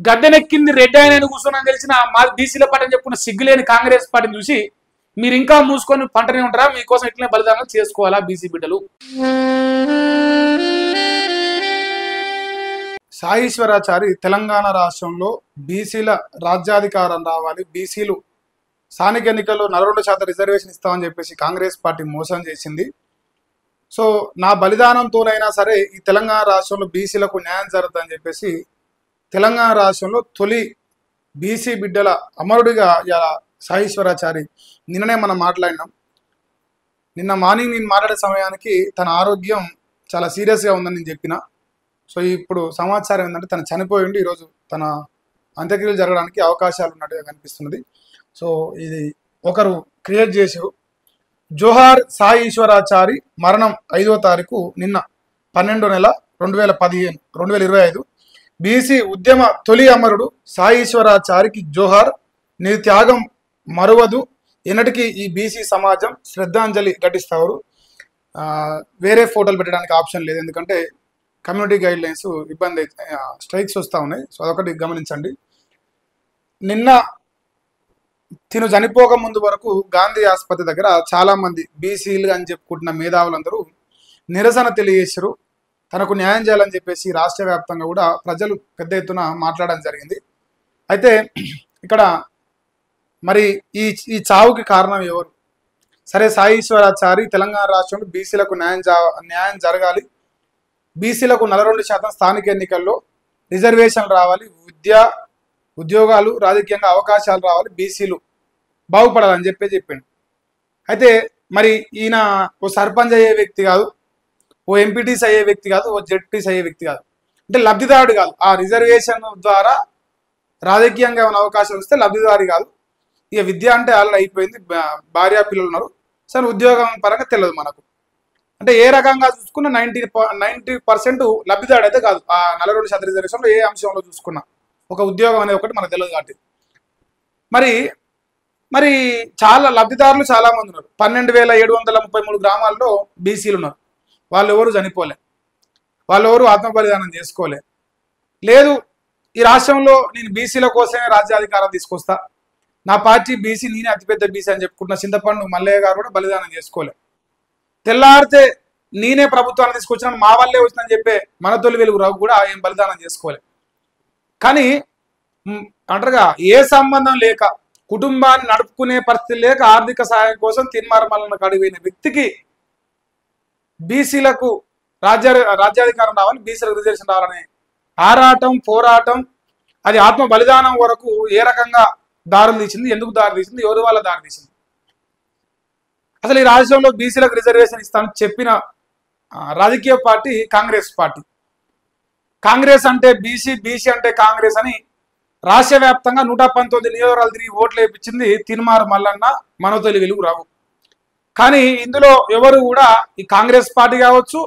గద్దెనెక్కింది రెడ్డి ఆయన కూర్చొని తెలిసిన మా బీసీల పార్టీ అని చెప్పుకున్న సిగ్గులేని కాంగ్రెస్ పార్టీని చూసి మీరు ఇంకా మూసుకొని పంటనే ఉంటారా? మీకోసం ఇట్లనే బలిదానం చేసుకోవాలా బీసీ బిడ్డలు? సాయీశ్వరాచారి తెలంగాణ రాష్ట్రంలో బీసీల రాజ్యాధికారం రావాలి, బీసీలు స్థానిక ఎన్నికల్లో 42% రిజర్వేషన్ ఇస్తామని చెప్పేసి కాంగ్రెస్ పార్టీ మోసం చేసింది. సో నా బలిదానంతోనైనా సరే ఈ తెలంగాణ రాష్ట్రంలో బీసీలకు న్యాయం జరుగుతుందని చెప్పేసి తెలంగాణ రాష్ట్రంలో తొలి బీసీ బిడ్డల అమరుడిగా సాయీశ్వరాచారి నిన్ననే మనం మాట్లాడినాం. నిన్న మార్నింగ్ నేను మాట్లాడే సమయానికి తన ఆరోగ్యం చాలా సీరియస్గా ఉందని నేను చెప్పిన. సో ఇప్పుడు సమాచారం ఏంటంటే తను చనిపోయి ఉండి ఈరోజు తన అంత్యక్రియలు జరగడానికి అవకాశాలు ఉన్నట్టుగా కనిపిస్తున్నది. సో ఇది ఒకరు క్రియేట్ చేసారు. జోహార్ సాయీశ్వరాచారి మరణం 5వ తారీఖు నిన్న 12/11/2025 బీసీ ఉద్యమ తొలి అమరుడు సాయీశ్వరాచారికి జోహార్, నీ త్యాగం మరువదు, ఎన్నటికీ ఈ బీసీ సమాజం శ్రద్ధాంజలి ఘటిస్తారు. వేరే ఫోటోలు పెట్టడానికి ఆప్షన్ లేదు, ఎందుకంటే కమ్యూనిటీ గైడ్ లైన్స్ ఇబ్బంది స్ట్రైక్స్ వస్తూ ఉన్నాయి. సో అదొకటి గమనించండి. నిన్న తిను చనిపోక ముందు వరకు గాంధీ ఆసుపత్రి దగ్గర చాలామంది బీసీలు అని చెప్పుకుంటున్న మేధావులందరూ నిరసన తెలియజేశారు. తనకు న్యాయం చేయాలని చెప్పేసి రాష్ట్ర వ్యాప్తంగా కూడా ప్రజలు పెద్ద ఎత్తున మాట్లాడడం జరిగింది. అయితే ఇక్కడ మరి ఈ చావుకి కారణం ఎవరు? సరే, సాయీశ్వరాచారి తెలంగాణ రాష్ట్రంలో బీసీలకు న్యాయం జరగాలి, బీసీలకు 42% స్థానిక ఎన్నికల్లో రిజర్వేషన్లు రావాలి, ఉద్యోగాలు రాజకీయంగా అవకాశాలు రావాలి, బీసీలు బాగుపడాలని చెప్పిండు. అయితే మరి ఈయన ఓ సర్పంచ్ అయ్యే వ్యక్తి కాదు, ఓ ఎంపీటీస్ అయ్యే వ్యక్తి కాదు, ఓ జెడ్పీస్ అయ్యే వ్యక్తి కాదు, అంటే లబ్ధిదారుడు కాదు. ఆ రిజర్వేషన్ ద్వారా రాజకీయంగా ఏమైనా అవకాశాలు వస్తే లబ్ధిదారి కాదు. ఇక విద్య అంటే ఆల్రెడీ అయిపోయింది, భార్య పిల్లలు ఉన్నారు. సరే, ఉద్యోగం పరంగా తెలియదు మనకు. అంటే ఏ రకంగా చూసుకున్న 90% లబ్ధిదారుడు అయితే కాదు. ఆ 42% రిజర్వేషన్లో ఏ అంశంలో చూసుకున్నా ఒక ఉద్యోగం అనేది ఒకటి మనకు తెలియదు. కాబట్టి మరి చాలా లబ్ధిదారులు చాలా మంది ఉన్నారు. 12,733 గ్రామాల్లో బీసీలు ఉన్నారు. వాళ్ళు ఎవరు చనిపోలే, వాళ్ళు ఎవరు ఆత్మబలిదానం చేసుకోలే. లేదు, ఈ రాష్ట్రంలో నేను బీసీల కోసమే రాజ్యాధికారం తీసుకొస్తా, నా పార్టీ బీసీ, నేనే అతిపెద్ద బీసీ అని చెప్పుకుంటున్న చింతపండు మల్లయ్య గారు కూడా బలిదానం చేసుకోలే. తెల్లారితే నేనే ప్రభుత్వాన్ని తీసుకొచ్చినా, మా వల్లే వచ్చిందని చెప్పే మన తొలి వెలుగు రావు కూడా ఏం బలిదానం చేసుకోలే. కానీ అంటారుగా, ఏ సంబంధం లేక కుటుంబాన్ని నడుపుకునే పరిస్థితి లేక ఆర్థిక సహాయం కోసం తిన్మారమల్లను అడిగిన వ్యక్తికి బీసీలకు రాజ్యాధికారం రావాలి, బీసీలకు రిజర్వేషన్ రావాలనే ఆరాటం, పోరాటం, అది ఆత్మ బలిదానం వరకు ఏ రకంగా దారులు తీసింది, ఎందుకు దారి తీసింది, ఎవరి వల్ల దారి తీసింది? అసలు ఈ రాష్ట్రంలో బీసీలకు రిజర్వేషన్ ఇస్తానని చెప్పిన రాజకీయ పార్టీ కాంగ్రెస్ పార్టీ. కాంగ్రెస్ అంటే బీసీ, బీసీ అంటే కాంగ్రెస్ అని రాష్ట్ర వ్యాప్తంగా 119 నియోజకవర్గాలు తిరిగి ఓట్లు వేయించింది తిన్మార్ మల్లన్న, మనతొలి వెలుగు రావు. కానీ ఇందులో ఎవరు కూడా ఈ కాంగ్రెస్ పార్టీ కావచ్చు,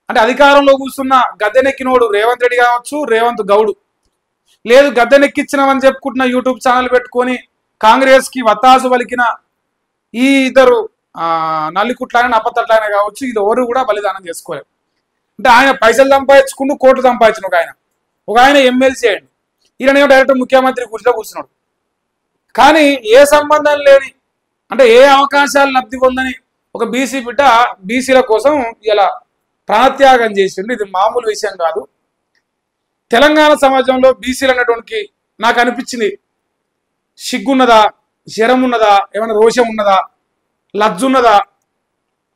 అంటే అధికారంలో కూర్చున్న గద్దెనెక్కినోడు రేవంత్ రెడ్డి కావచ్చు, రేవంత్ గౌడు, లేదు గద్దెనెక్కించినవని చెప్పుకుంటున్న యూట్యూబ్ ఛానల్ పెట్టుకొని కాంగ్రెస్ కి వత్తాసు పలికిన ఈ ఇద్దరు నల్లికుట్లైన అప్పతట్లైన కావచ్చు, ఇది ఎవరు కూడా బలిదానం చేసుకోలేదు. అంటే ఆయన పైసలు సంపాదించుకుంటూ కోట్లు సంపాదించిన ఒక ఆయన ఎమ్మెల్సీ అయ్యండి, ఈయన డైరెక్ట్ ముఖ్యమంత్రి కుర్చీలో కూర్చున్నాడు. కానీ ఏ సంబంధం లేని, అంటే ఏ అవకాశాలు లబ్ధి పొందని ఒక బీసీ బిడ్డ బీసీల కోసం ఇలా ప్రాణత్యాగం చేసిండు. ఇది మామూలు విషయం కాదు. తెలంగాణ సమాజంలో బీసీలు అన్నటువంటి నాకు అనిపించింది, సిగ్గున్నదా, శరం ఉన్నదా, ఏమైనా రోషం ఉన్నదా, లజ్జున్నదా?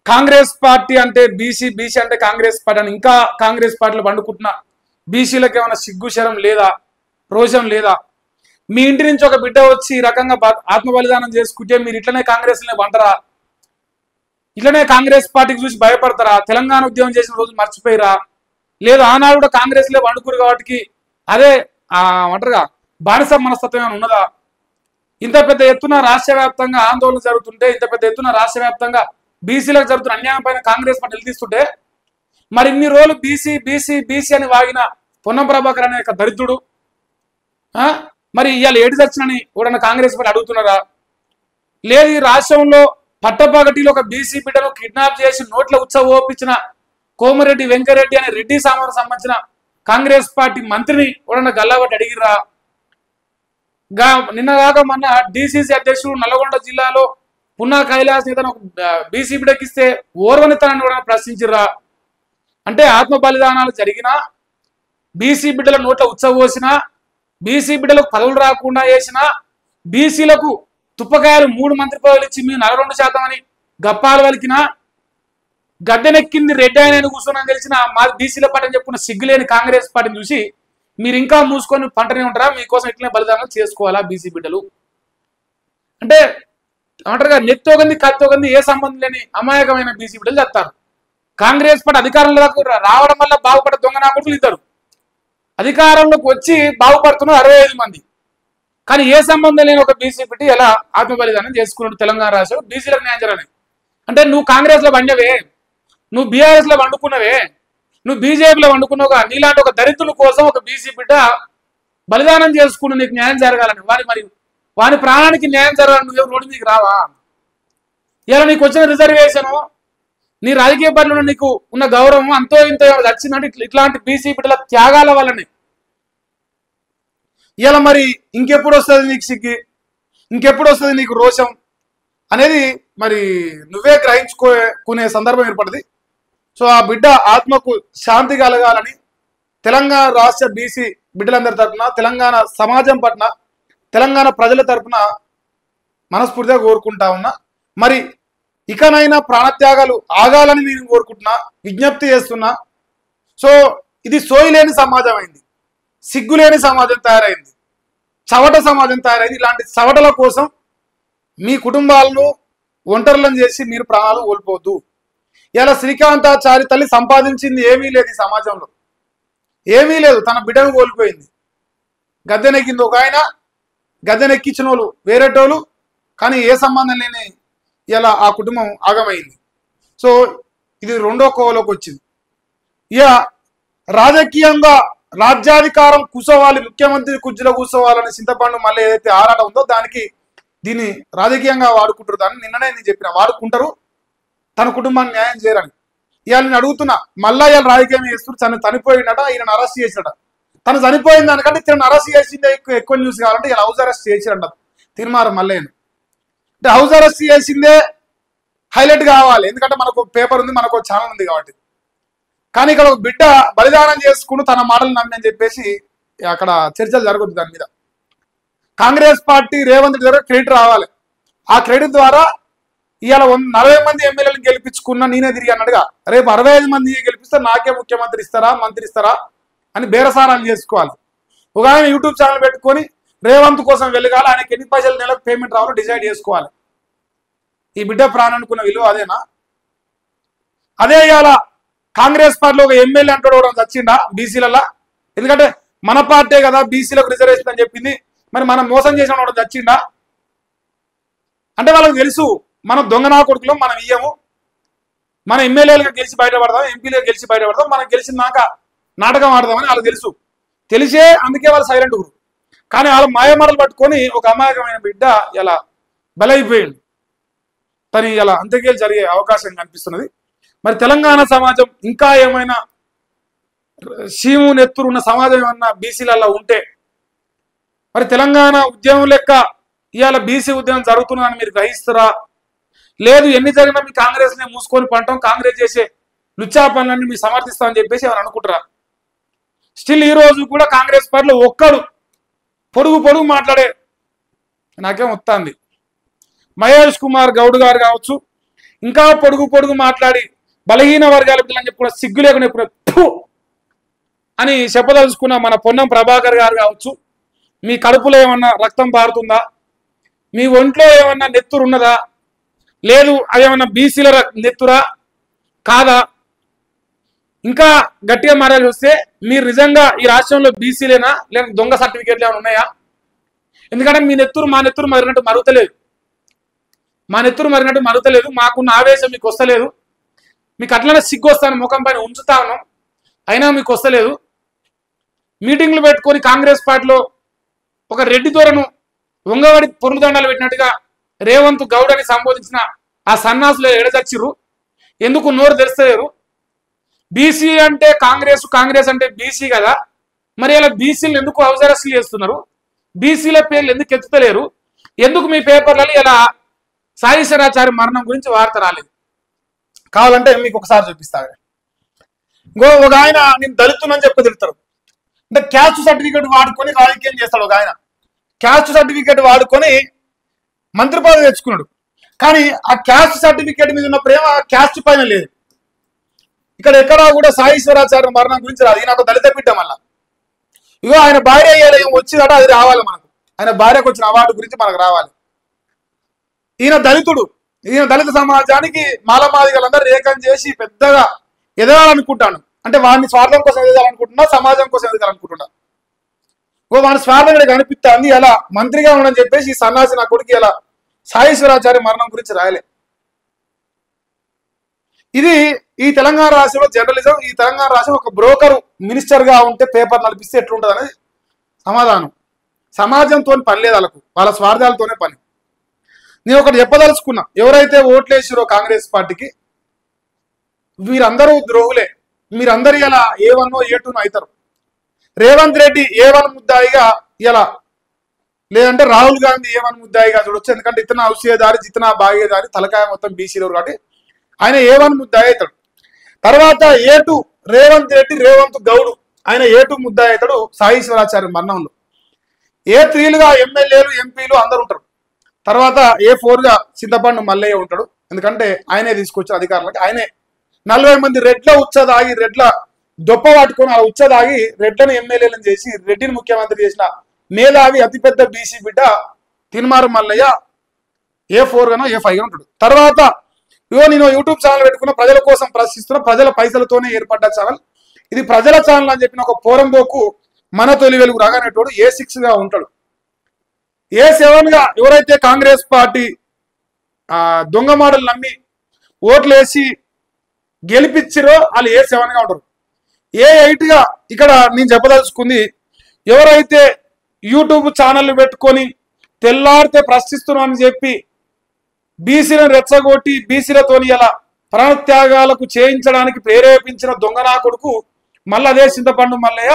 కాంగ్రెస్ పార్టీ అంటే బీసీ, బీసీ అంటే కాంగ్రెస్ పార్టీ అని ఇంకా కాంగ్రెస్ పార్టీలో పండుకుంటున్నా బీసీలకు ఏమైనా సిగ్గు శరం లేదా, రోషం లేదా? మీ ఇంటి నుంచి ఒక బిడ్డ వచ్చి ఈ రకంగా ఆత్మ బలిదానం చేసుకుంటే మీరు ఇట్లనే కాంగ్రెస్లోనే వంటరా? ఇట్లనే కాంగ్రెస్ పార్టీకి చూసి భయపడతారా? తెలంగాణ ఉద్యమం చేసిన రోజు మర్చిపోయిరా? లేదు, ఆనాడు కూడా కాంగ్రెస్లో వండుకురు కాబట్టి అదే అంటారుగా బానిస మనస్తత్వం ఏమైనా ఉన్నదా? ఇంత పెద్ద ఎత్తున రాష్ట్ర వ్యాప్తంగా ఆందోళన జరుగుతుంటే, ఇంత పెద్ద ఎత్తున రాష్ట్ర వ్యాప్తంగా బీసీలకు జరుగుతున్న అన్యాయం పైన కాంగ్రెస్ పార్టీ నిలదీస్తుంటే, మరి ఇన్ని రోజులు బీసీ బీసీ బీసీ అని వాగిన పొన్నం ప్రభాకర్ అనే దరిద్రుడు మరి ఇవాళ ఏడు చచ్చినని ఎవడన్నా కాంగ్రెస్ పార్టీ అడుగుతున్నారా? లేదు, ఈ రాష్ట్రంలో పట్టపగటిలో ఒక బీసీ బిడ్డను కిడ్నాప్ చేసి నోట్ల ఉత్సవ ఓపించిన కోమరెడ్డి వెంకరెడ్డి అనే రెడ్డి సామానికి సంబంధించిన కాంగ్రెస్ పార్టీ మంత్రిని ఎవడన్నా గల్లాబట్టి అడిగిర్రా? నిన్నగాక మొన్న డిసిసి అధ్యక్షుడు నల్లగొండ జిల్లాలో పున్నా కైలాస్ నేతను బీసీ బిడ్డకిస్తే ఓర్వనితనాన్ని కూడా ప్రశ్నించిర్రా అంటే ఆత్మ బలిదానాలు జరిగినా బీసీ బిడ్డల నోట్ల ఉచ్చబోసినా బీసీ బిడ్డలకు పదవులు రాకుండా చేసినా బీసీలకు తుప్పకాయలు 3 మంత్రి పదవులు ఇచ్చి మేము 42% అని గప్పాలు వలికినా గద్దెనెక్కింది రెడ్డి ఆయన కూర్చొని తెలిసిన మా బీసీల పార్టీ అని చెప్పుకున్న సిగ్గులేని కాంగ్రెస్ పార్టీని చూసి మీరు ఇంకా మూసుకొని పంటనే ఉంటారా మీకోసం ఇట్లనే బలిదానాలు చేసుకోవాలా బీసీ బిడ్డలు అంటే ఏమంటారుగా నెత్తోగంది కత్తోగంది ఏ సంబంధం లేని అమాయకమైన బీసీ బిడ్డలు చెప్తారు కాంగ్రెస్ పార్టీ అధికారంలోకి రావడం వల్ల బాగుపడ్డ దొంగ నాయకులు ఇద్దరు అధికారంలోకి వచ్చి బాగుపడుతున్నారు 65 మంది కానీ ఏ సంబంధం లేని ఒక బీసీ బిడ్డ ఎలా ఆత్మ బలిదానం చేసుకున్నాడు తెలంగాణ రాష్ట్రంలో బీసీలకు న్యాయం జరగని అంటే నువ్వు కాంగ్రెస్ లో వండవే నువ్వు బీఆర్ఎస్ లో వండుకున్నవే నువ్వు బీజేపీలో వండుకున్నావుగా నీలాంటి ఒక దరిద్రుల కోసం ఒక బీసీ బిడ్డ బలిదానం చేసుకుని నీకు న్యాయం జరగాలని వారి ప్రాణానికి న్యాయం జరగాలని నువ్వు రోడ్డు మీకు రావా ఇలా నీకు వచ్చిన రిజర్వేషన్ నీ రాజకీయ పార్టీలో నీకు ఉన్న గౌరవం అంతో ఇంతో వచ్చిందంటే ఇట్లాంటి బీసీ బిడ్డల త్యాగాల వల్లనే ఇలా మరి ఇంకెప్పుడు వస్తుంది నీకు సిగ్గి ఇంకెప్పుడు వస్తుంది నీకు రోషం అనేది మరి నువ్వే గ్రహించుకునే సందర్భం ఏర్పడింది సో ఆ బిడ్డ ఆత్మకు శాంతి కలగాలని తెలంగాణ రాష్ట్ర బీసీ బిడ్డలందరి తరఫున తెలంగాణ సమాజం పట్ల తెలంగాణ ప్రజల తరఫున మనస్ఫూర్తిగా కోరుకుంటా ఉన్నా మరి ఇకనైనా ప్రాణత్యాగాలు ఆగాలని నేను కోరుకుంటున్నా విజ్ఞప్తి చేస్తున్నా సో ఇది సోయిలేని సమాజం అయింది సిగ్గులేని సమాజం తయారైంది చవట సమాజం తయారైంది ఇలాంటి చవటల కోసం మీ కుటుంబాలను ఒంటరులను చేసి మీరు ప్రాణాలు కోల్పోవద్దు ఇలా శ్రీకాంతాచారి తల్లి సంపాదించింది ఏమీ లేదు ఈ సమాజంలో ఏమీ లేదు తన బిడ్డను కోల్పోయింది గద్దెనెక్కింది ఒక ఆయన గద్దెనెక్కించిన వాళ్ళు వేరేటోళ్ళు కానీ ఏ సంబంధం లేని ఇలా ఆ కుటుంబం ఆగమైంది సో ఇది రెండో కోవలోకి వచ్చింది ఇక రాజకీయంగా రాజ్యాధికారం కూర్చోవాలి ముఖ్యమంత్రి కుర్చీలో కూర్చోవాలని చింతపండు మళ్ళీ ఏదైతే ఆరాట ఉందో దానికి దీన్ని రాజకీయంగా వాడుకుంటారు దాన్ని నిన్ననే నేను చెప్పిన వాడుకుంటారు తన కుటుంబాన్ని న్యాయం చేయరని ఇవాళ నేను అడుగుతున్నా మళ్ళా ఇవాళ రాజకీయం చేస్తున్నారు తను చనిపోయినట ఈయన అరెస్ట్ చేసినట తను చనిపోయిన దానికంటే తను అరెస్ట్ చేసిందే ఎక్కువ న్యూస్ కావాలంటే ఇలా హౌస్ అరెస్ట్ చేసిరంట తిరుమారు మళ్ళీ అంటే హౌస్ అరెస్ట్ చేసిందే హైలైట్ కావాలి ఎందుకంటే మనకు పేపర్ ఉంది మనకు ఛానల్ ఉంది కాబట్టి కానీ ఇక్కడ ఒక బిడ్డ బలిదానం చేసుకుని తన మాటలు నమ్మి అని చెప్పేసి అక్కడ చర్చలు జరగదు దాని మీద కాంగ్రెస్ పార్టీ రేవంత్ దగ్గర క్రెడిట్ రావాలి ఆ క్రెడిట్ ద్వారా ఇవాళ 40 మంది ఎమ్మెల్యేలను గెలిపించుకున్నా నేనే తిరిగి అన్నట్టుగా రేపు 65 మంది గెలిపిస్తే నాకే ముఖ్యమంత్రి ఇస్తారా మంత్రి ఇస్తారా అని బేరసారాలు చేసుకోవాలి ఒక ఆయన యూట్యూబ్ ఛానల్ పెట్టుకొని రేవంత్ కోసం వెళ్ళగాలి ఆయనకి ఎన్ని పైసలు నెలకు పేమెంట్ రావాలో డిసైడ్ చేసుకోవాలి ఈ బిడ్డ ప్రాణానుకున్న విలువ అదేనా అదే ఇవాళ కాంగ్రెస్ పార్టీలో ఒక ఎమ్మెల్యే అంటాడు వచ్చిండా బీసీలలో ఎందుకంటే మన పార్టీ కదా బీసీలకు రిజర్వేషన్ అని చెప్పింది మరి మనం మోసం చేసిన వాడు వచ్చిండా అంటే వాళ్ళకి తెలుసు మనం దొంగ నా కొడుకులో మనం ఇయ్యము మన ఎమ్మెల్యేలుగా గెలిచి బయటపడదాం ఎంపీలుగా గెలిచి బయటపడదాం మనం గెలిచినాక నాటకం ఆడదామని వాళ్ళకి తెలిసే అందుకే వాళ్ళు సైలెంట్ గురు కానీ వాళ్ళ మాయమాటలు పట్టుకొని ఒక అమాయకమైన బిడ్డ ఇలా బలైపోయింది తను ఇలా అంత్యక్రియలు జరిగే అవకాశం కనిపిస్తున్నది మరి తెలంగాణ సమాజం ఇంకా ఏమైనా సీము నెత్తురు ఉన్న సమాజం ఏమన్నా బీసీలలో ఉంటే మరి తెలంగాణ ఉద్యమం లెక్క ఇవాళ బీసీ ఉద్యమం జరుగుతుందని మీరు గ్రహిస్తారా లేదు ఎన్ని జరిగినా మీ కాంగ్రెస్నే మూసుకొని పంటాం కాంగ్రెస్ చేసే లుచ్చా పనులన్నీ మీరు సమర్థిస్తామని చెప్పేసి ఎవరు అనుకుంటారా స్టిల్ ఈ రోజు కూడా కాంగ్రెస్ పార్టీలో ఒక్కడు పొడుగు మాట్లాడే నాకేం వస్తుంది మహేష్ కుమార్ గౌడ్ గారు కావచ్చు ఇంకా పొడుగు మాట్లాడి బలహీన వర్గాల పిల్లలని చెప్పి కూడా సిగ్గు లేకుండా ఎప్పుడు అని చెప్పదలుచుకున్న మన పొన్నం ప్రభాకర్ గారు కావచ్చు మీ కడుపులో ఏమన్నా రక్తం పారుతుందా మీ ఒంట్లో ఏమన్నా నెత్తురు ఉన్నదా లేదు అదేమన్నా బీసీల నెత్తురా కాదా ఇంకా గట్టిగా మారాల్సి వస్తే మీరు నిజంగా ఈ రాష్ట్రంలో బీసీలేనా లేదా దొంగ సర్టిఫికేట్లు ఏమైనా ఉన్నాయా ఎందుకంటే మీ నెత్తురు మా నెత్తురు మరినట్టు మరుగుతలేదు మాకున్న ఆవేశం మీకు వస్తలేదు మీకు అట్లనే సిగ్గు వస్తాను ముఖం పైన ఉంచుతాను అయినా మీకు వస్తలేదు మీటింగ్లు పెట్టుకొని కాంగ్రెస్ పార్టీలో ఒక రెడ్డి దొరను వంగవాడి పొరుదండాలు పెట్టినట్టుగా రేవంత్ గౌడ్ అని సంబోధించిన ఆ సన్నాసులు ఎడచచ్చిర్రు ఎందుకు నోరు తెరుస్తలేరు బీసీ అంటే కాంగ్రెస్ అంటే బీసీ కదా మరి ఇలా బీసీలు ఎందుకు హౌస్ అరెస్టులు చేస్తున్నారు బీసీల పేర్లు ఎందుకు ఎత్తుతలేరు? ఎందుకు మీ పేపర్లలో ఇలా సాయిశ్వరాచార్య మరణం గురించి వార్త రాలేదు? కావాలంటే మీకు ఒకసారి చూపిస్తాను. ఒక ఆయన నేను దళితునని చెప్పి తిడతారు. అంటే క్యాస్ట్ సర్టిఫికేట్ వాడుకొని రాజకీయం చేస్తాడు. ఒక ఆయన క్యాస్ట్ సర్టిఫికేట్ వాడుకొని మంత్రి పదవి తెచ్చుకున్నాడు. కానీ ఆ క్యాస్ట్ సర్టిఫికేట్ మీద ఉన్న ప్రేమ క్యాస్ట్ పైన లేదు. ఇక్కడ ఎక్కడా కూడా సాయిశ్వరాచార్య మరణం గురించి రాదు. ఈయన ఒక దళిత బిడ్డ. మళ్ళా ఇగో ఆయన భార్య వచ్చిందట, అది రావాలి మనకు. ఆయన భార్యకు వచ్చిన అవార్డు గురించి మనకు రావాలి. ఈయన దళితుడు. ఈయన దళిత సమాజానికి మాలమాదిగలందరూ రేఖం చేసి పెద్దగా ఎదగాలనుకుంటాను. అంటే వాడిని స్వార్థం కోసం ఎదగాలనుకుంటున్నా, సమాజం కోసం ఎదగాలనుకుంటున్నా. వాడి స్వార్థం ఇక్కడ కనిపిస్తుంది. ఎలా మంత్రిగా ఉండని చెప్పేసి ఈ సన్నాసి నా కొడుకు ఎలా సాయిశ్వరాచార్య మరణం గురించి రాయలే. ఇది ఈ తెలంగాణ రాష్ట్రంలో జర్నలిజం. ఈ తెలంగాణ రాష్ట్రం ఒక బ్రోకర్ మినిస్టర్ గా ఉంటే పేపర్ నడిపిస్తే ఎట్లుంటుంది అనేది సమాధానం. సమాజంతో పని లేదు వాళ్ళకు, వాళ్ళ స్వార్థాలతోనే పని. నేను ఒకటి చెప్పదలుచుకున్నా. ఎవరైతే ఓట్లేసిరో కాంగ్రెస్ పార్టీకి మీరందరూ ద్రోహులే. మీరందరూ ఇలా A1 A2 అవుతారు. రేవంత్ రెడ్డి A1 ముద్దాయిగా ఇలా, లేదంటే రాహుల్ గాంధీ A1 ముద్దాయిగా చూడొచ్చు. ఎందుకంటే ఇతన ఔషధదారి జితనా భాగీదారి తలకాయ మొత్తం బీసీలో కాబట్టి ఆయన A1 ముద్దాయి అవుతాడు. తర్వాత A2 రేవంత్ రెడ్డి, రేవంత్ గౌడ్ ఆయన A2 ముద్దాయి అవుతాడు సాయిశ్వరాచార్య మరణంలో. A3లుగా ఎమ్మెల్యేలు ఎంపీలు అందరు ఉంటారు. తర్వాత A4గా చింతపండు మల్లయ్య ఉంటాడు. ఎందుకంటే ఆయనే తీసుకొచ్చిన అధికారులకి. ఆయనే 40 మంది రెడ్ల ఉచ్చదాగి, రెడ్ల దొప్ప పట్టుకొని ఆ ఉచ్చదాగి రెడ్లను ఎమ్మెల్యేలను చేసి రెడ్డిని ముఖ్యమంత్రి చేసిన మేధావి అతిపెద్ద బీసీ బిడ్డ తిన్మారు మల్లయ్య A4గానో A5గా ఉంటాడు. తర్వాత నేను యూట్యూబ్ ఛానల్ పెట్టుకున్న, ప్రజల కోసం ప్రశ్నిస్తున్న, ప్రజల పైసలతోనే ఏర్పడ్డ ఛానల్ ఇది. ప్రజల ఛానల్ అని చెప్పిన ఒక పోరంబోకు మన తొలి వెలుగు రాగానేటోడు A6గా ఉంటాడు. A7గా ఎవరైతే కాంగ్రెస్ పార్టీ దొంగ మాటలు నమ్మి ఓట్లు వేసి గెలిపించారో వాళ్ళు A7గా ఉంటారు. A8గా ఇక్కడ నేను చెప్పదలుచుకుంది, ఎవరైతే యూట్యూబ్ ఛానల్ పెట్టుకొని తెల్లారితే ప్రశ్నిస్తున్నామని చెప్పి బీసీలను రెచ్చగొట్టి బీసీలతో ఇలా ప్రాణత్యాగాలకు చేయించడానికి ప్రేరేపించిన దొంగనా కొడుకు మళ్ళీ అదే చింతపండు మల్లయ్య.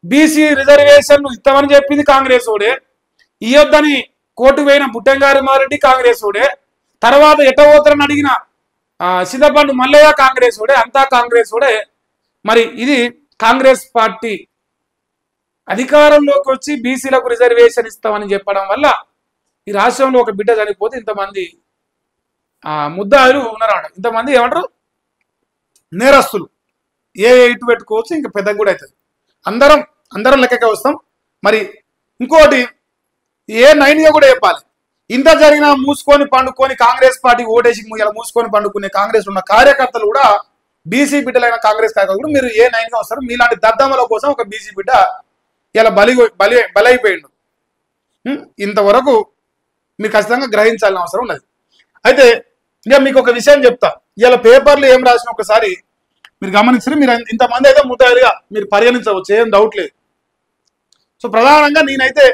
బీసీ రిజర్వేషన్లు ఇస్తామని చెప్పింది కాంగ్రెస్ ఓడే, ఇయ్యొద్దని కోర్టు పోయిన బుట్టంగారి మారెడ్డి కాంగ్రెస్ ఓడే, తర్వాత ఎట్టబోతారని అడిగిన చింతపండు మల్లయ్య కాంగ్రెస్ ఓడే, అంతా కాంగ్రెస్ ఓడే. మరి ఇది కాంగ్రెస్ పార్టీ అధికారంలోకి వచ్చి బీసీలకు రిజర్వేషన్ ఇస్తామని చెప్పడం వల్ల ఈ రాష్ట్రంలో ఒక బిడ్డ చనిపోతే ఇంతమంది ముద్దాయిలు ఉన్నారన్నమాట. ఇంతమంది ఏమంటారు నేరస్తులు. A8 పెట్టుకోవచ్చు, ఇంకా పెద్దగా కూడా అవుతుంది. అందరం లెక్కకే వస్తాం. మరి ఇంకోటి A9గా కూడా చెప్పాలి. ఇంత జరిగినా మూసుకొని పండుకొని కాంగ్రెస్ పార్టీ ఓటేసి ఇలా మూసుకొని పండుకునే కాంగ్రెస్ ఉన్న కార్యకర్తలు కూడా బీసీ బిడ్డలైన కాంగ్రెస్ కార్యకర్తలు మీరు A9గా వస్తారు. మీలాంటి దద్దమ్మల కోసం ఒక బీసీ బిడ్డ ఇలా బలైపోయిండు. ఇంతవరకు మీరు ఖచ్చితంగా గ్రహించాల్సిన అవసరం ఉన్నది. అయితే ఇంకా మీకు ఒక విషయం చెప్తా. ఇలా పేపర్లు ఏం రాసిన ఒకసారి మీరు గమనించారు. మీరు ఇంతమంది అయితే ముద్దాయిలుగా మీరు పరిగణించవచ్చు, ఏం డౌట్ లేదు. సో ప్రధానంగా నేనైతే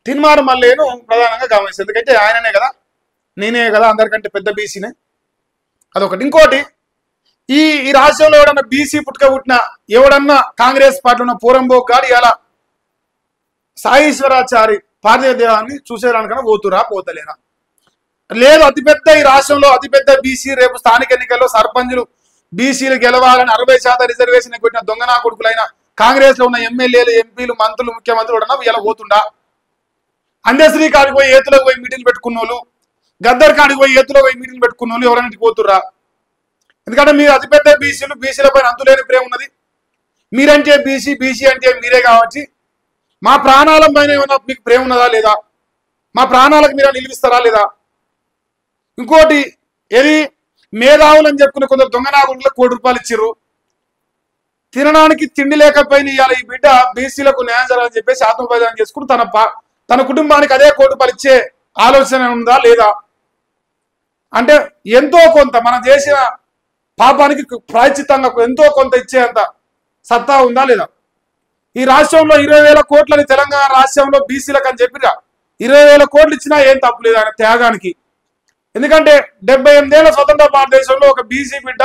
తిన్మారు మల్లయ్యను ప్రధానంగా గమనిస్తాను. ఎందుకంటే ఆయననే కదా, నేనే కదా అందరికంటే పెద్ద బీసీనే, అదొకటి. ఇంకోటి ఈ రాష్ట్రంలో ఎవడన్నా బీసీ పుట్టిన ఎవడన్నా కాంగ్రెస్ పార్టీలో ఉన్న పూరంబోక్ గారు ఇలా సాయిశ్వరాచారి పార్థివ దేహాన్ని చూసేదానికన్నా పోతలేరా? లేదు, అతిపెద్ద ఈ రాష్ట్రంలో అతిపెద్ద బీసీ రేపు స్థానిక ఎన్నికల్లో సర్పంచులు బీసీలు గెలవాలని 60% రిజర్వేషన్ పెట్టిన దొంగనా కొడుకులైన కాంగ్రెస్ లో ఉన్న ఎమ్మెల్యేలు, ఎంపీలు, మంత్రులు, ముఖ్యమంత్రులు కూడా ఇలా పోతుండా? అందశ్రీ కాడికి పోయి ఏతులకు పోయి మీటింగ్లు పెట్టుకున్న వాళ్ళు, గద్దర్ కాడికి పోయి ఏతులో పోయి మీటింగ్లు పెట్టుకున్న వాళ్ళు ఎవరైనా పోతుర్రా? ఎందుకంటే మీరు అతిపెద్ద బీసీలు, బీసీల పైన అంతులేని ప్రేమ ఉన్నది. మీరంటే బీసీ అంటే మీరే కావచ్చు. మా ప్రాణాల పైన ఏమన్నా మీకు ప్రేమ ఉన్నదా లేదా? మా ప్రాణాలకు మీరు నిలిపిస్తారా లేదా? ఇంకోటి ఏది మేధావులు అని చెప్పుకున్న కొందరు దొంగనాగులకు ₹1 ఇచ్చిర్రు. తినడానికి తిండి లేకపోయినా ఇవాళ ఈ బిడ్డ బీసీలకు న్యాయం జరగాలని చెప్పేసి ఆత్మపరిధానం చేసుకుని తన కుటుంబానికి అదే ₹1 ఇచ్చే ఆలోచన ఉందా లేదా? అంటే ఎంతో కొంత మనం చేసిన పాపానికి ప్రాయశ్చిత్తంగా ఎంతో కొంత ఇచ్చేంత సత్తా ఉందా లేదా? ఈ రాష్ట్రంలో 20,000 కోట్లని తెలంగాణ రాష్ట్రంలో బీసీలకు అని చెప్పిగా 20,000 కోట్లు ఇచ్చినా ఏం తప్పులేదు ఆయన త్యాగానికి. ఎందుకంటే 78 ఏళ్ల స్వతంత్ర భారతదేశంలో ఒక బీసీ బిడ్డ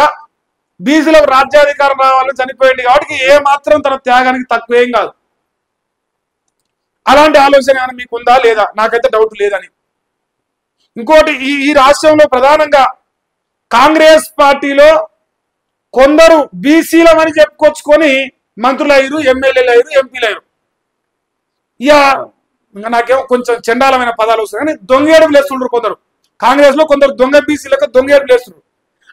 బీసీలకు రాజ్యాధికారం రావాలని చనిపోయింది కాబట్టి ఏ మాత్రం తన త్యాగానికి తక్కువేం కాదు. అలాంటి ఆలోచన ఏమైనా మీకు ఉందా లేదా? నాకైతే డౌట్ లేదని. ఇంకోటి, ఈ రాష్ట్రంలో ప్రధానంగా కాంగ్రెస్ పార్టీలో కొందరు బీసీలమని చెప్పుకొచ్చుకొని మంత్రులు అయ్యారు, ఎమ్మెల్యేలు అయ్యారు, ఎంపీలు అయ్యారు. ఇక నాకేమో కొంచెం చండాలమైన పదాలు వస్తాయి, కానీ దొంగేడుపులు వేస్తుండ్రు కొందరు. కాంగ్రెస్ లో కొందరు దొంగ బీసీలకు దొంగేడుపులు వేస్తుండ్రు.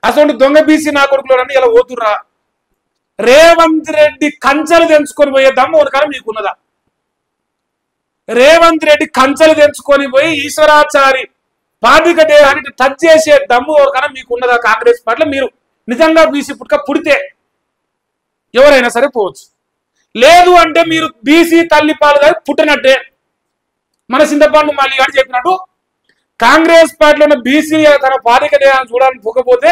అసలు దొంగ బీసీ నా కొడుకులు అని ఇలా ఓతుర్రా? రేవంత్ రెడ్డి కంచెలు తెంచుకొని పోయే దమ్ము ఒకరికైనా మీకున్నదా? రేవంత్ రెడ్డి కంచెలు తెంచుకొని పోయి ఈశ్వరాచారి పార్టీక దేహాన్ని టచ్ చేసే దమ్ము ఎవరికైనా మీకున్నదా? కాంగ్రెస్ పార్టీలో మీరు నిజంగా బీసీ పుడితే ఎవరైనా సరే పోవచ్చు. లేదు అంటే మీరు బీసీ తల్లి పాలు పుట్టినట్టే. మన చింతపండు మళ్ళీ గారు చెప్పినట్టు కాంగ్రెస్ పార్టీలో ఉన్న బీసీ తన పార్టీక దేహాన్ని చూడాలని పోకపోతే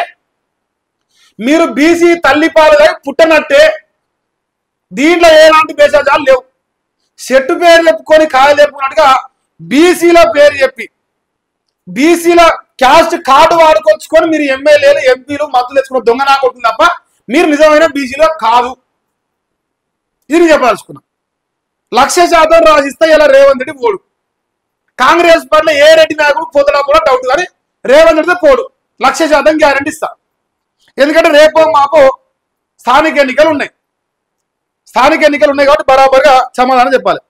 మీరు బీసీ తల్లి పాలు పుట్టనట్టే. దీంట్లో ఎలాంటి బేసాజాలు లేవు. చెట్టు పేరు చెప్పుకొని కాయ చెప్పుకున్నట్టుగా బీసీల పేరు చెప్పి బీసీల క్యాస్ట్ కార్డు వాడుకొచ్చుకొని మీరు ఎమ్మెల్యేలు, ఎంపీలు, మంత్రులు తెచ్చుకున్న దొంగ నా కొడుతుంది తప్ప మీరు నిజమైన బీసీలో కాదు. ఇది చెప్పాల్సుకున్నా. 1,00,000% రాసిస్తే ఇలా రేవంత్ రెడ్డి పోడు. కాంగ్రెస్ పార్టీలో ఏ రెడ్డి నాయకుడు పోతడా కూడా డౌట్, కానీ రేవంత్ రెడ్డి పోడు. 1,00,000% గ్యారంటీ ఇస్తా. ఎందుకంటే రేపో మాపో స్థానిక ఎన్నికలు ఉన్నాయి కాబట్టి బరాబర్గా సమాధానం చెప్పాలి.